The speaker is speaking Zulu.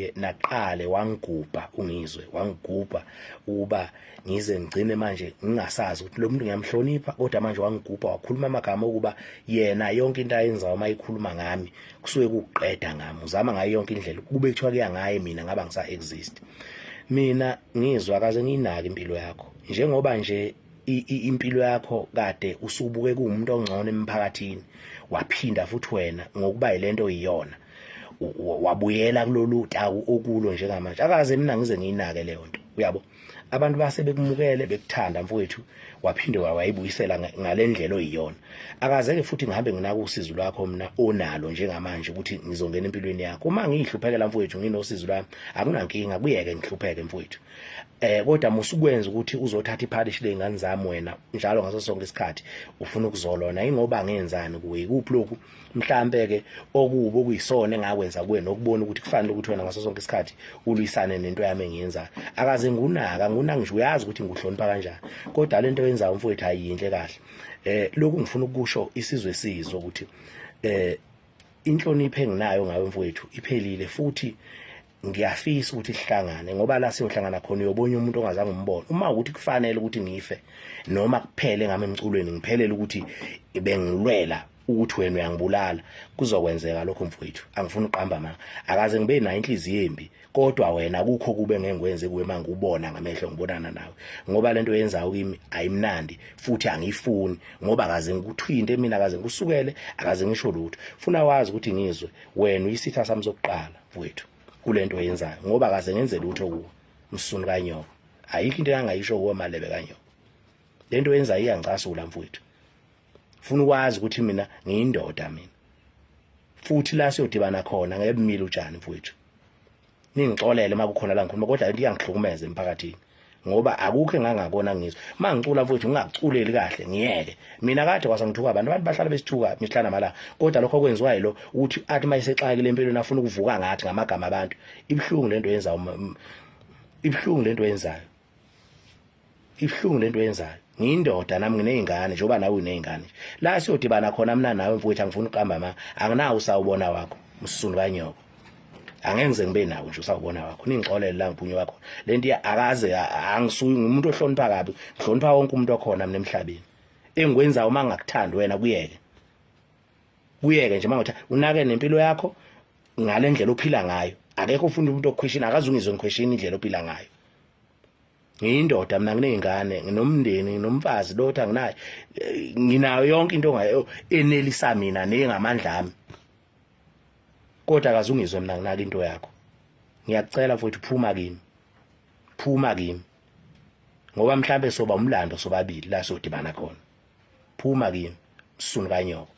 manje naqale wangigubha ungizwe wangigubha uba ngize ngigcine manje ngingasazi ukuthi lo muntu ngiyamhlonipha kodwa manje wangigubha wakhuluma amagama okuba yena yonke into ayenzayo uma ikhuluma ngami kusuke kuqeda ngami uzama ngayo yonke indlela kube kuthiwa kuya ngaye mina ngaba ngisa exist mina ngizwa akaze nginaki impilo yakho njengoba nje impilo yakho kade usubuke kuumuntu ongcono emphakathini waphinda futhi wena ngokuba yilento iyona wabuyela kulolu taku okulo njengamanje akaze mina ngize ngiyinake leyo nto uyabo abantu base bekumukele bekuthanda mfowethu waphinde wayibuyisela ngalendlela oyiyona akazeke futhi ngihambe nginaka usizo lwakho mina onalo njengamanje ukuthi ngizongena empilweni yakho uma ngihluphekela mfowethu nginosizo lwami akunankinga kuyeke ngihlupheke mfowethu kodwa musukwenza ukuthi uzothatha iphalishi lezingane zami wena njalo ngaso sonke isikhathi ufuna ukuzolona ingoba ngenzani kuwe ikuphi lokhu mhlambe ke okubo okuyisona engakwenza kuwe nokubona ukuthi kufanele ukuthi wena ngaso sonke isikhathi ulwisane nento yami engiyenzayo akaze ngunaka ngisho uyazi ukuthi nguhlonipha kanjani kodwa lento yenzayo mfowethu ayinhle kahle lokhu ngifuna ukusho isizwe sizwe ukuthi inhlonipho enginayo ngawe mfowethu iphelile futhi ngiyafisa ukuthi sihlangane ngoba la siyohlangana khona uyobona umuntu ongazange umbone uma ukuthi kufanele ukuthi ngife noma kuphele ngami emculweni ngiphelele ukuthi bengilwela ukuthi wena uyangibulala kuzokwenzeka lokho mfowethu angifuni uqamba ma akaze ngibe nayo inhliziyo embi kodwa wena akukho kube ngengikwenze kuwe manje ubona ngamehlo ngibonana nawe ngoba lento yenzayo kimi ayimnandi futhi angifuni ngoba akaze ngikuthwinte mina akaze ngikusukele akaze ngisho lutho funa wazi ukuthi ngizwe wena uyisitha sami sokuqala mfowethu kulento yenzayo ngoba akaze ngenze lutho kuwe msunu kanyoko ayikho into engayisho kuwe malebe kanyoko lento yenzayo iyangicasula mfowethu funa ukwazi ukuthi mina ngiyindoda mina futhi la siyodibana khona ngebimile utshani mfowethu ningixolele makukhona la ngikhuluma kodwa into iyangihlukumeza emphakathini ngoba akukho engangabona ngizwe mangicula mfowethu ngingacuculeli kahle ngiyeke mina kade kwasangithuka abantu bahlala besithuka misihlana mala kodwa lokho kwenziwa yilo ukuthi athi mayisexakile empilweni afuna ukuvuka ngathi ngamagama abantu ibhlungu lento yenzayo ibhlungu lento yenzayo ibhlungu lento yenzayo ngiyindoda nami nginezingane njengoba nawe unezingane la siyodibana khona mina nawe mfowethu angifuni uqamba ma anginawo usawubona wakho msunu kanyoko angenze ngibe nawo nje usawubona wakho ningixolele la ngibunye wakho lento akaze angisuyi umuntu ohlonipha kabi ngihlonipha wonke umuntu okhona mina emhlabeni engikwenzayo uma ngakuthanda wena kuyeke nje manje unake nempilo yakho ngale ndlela ophila ngayo akekho ufuna umuntu okuquestion akaze ungizwe ngiquestion indlela ophila ngayo ngiyindoda mina nginezingane nginomndeni nginomfazi lotha nginayo nginayo yonke into ngayo enelisa mina nengamandla ami kodwa akazungizwe mina nginaka into yakho ngiyakucela futhi phuma kimi ngoba mhlambe soba umlando sobabili la sodibana khona phuma kimi msunu kanyoko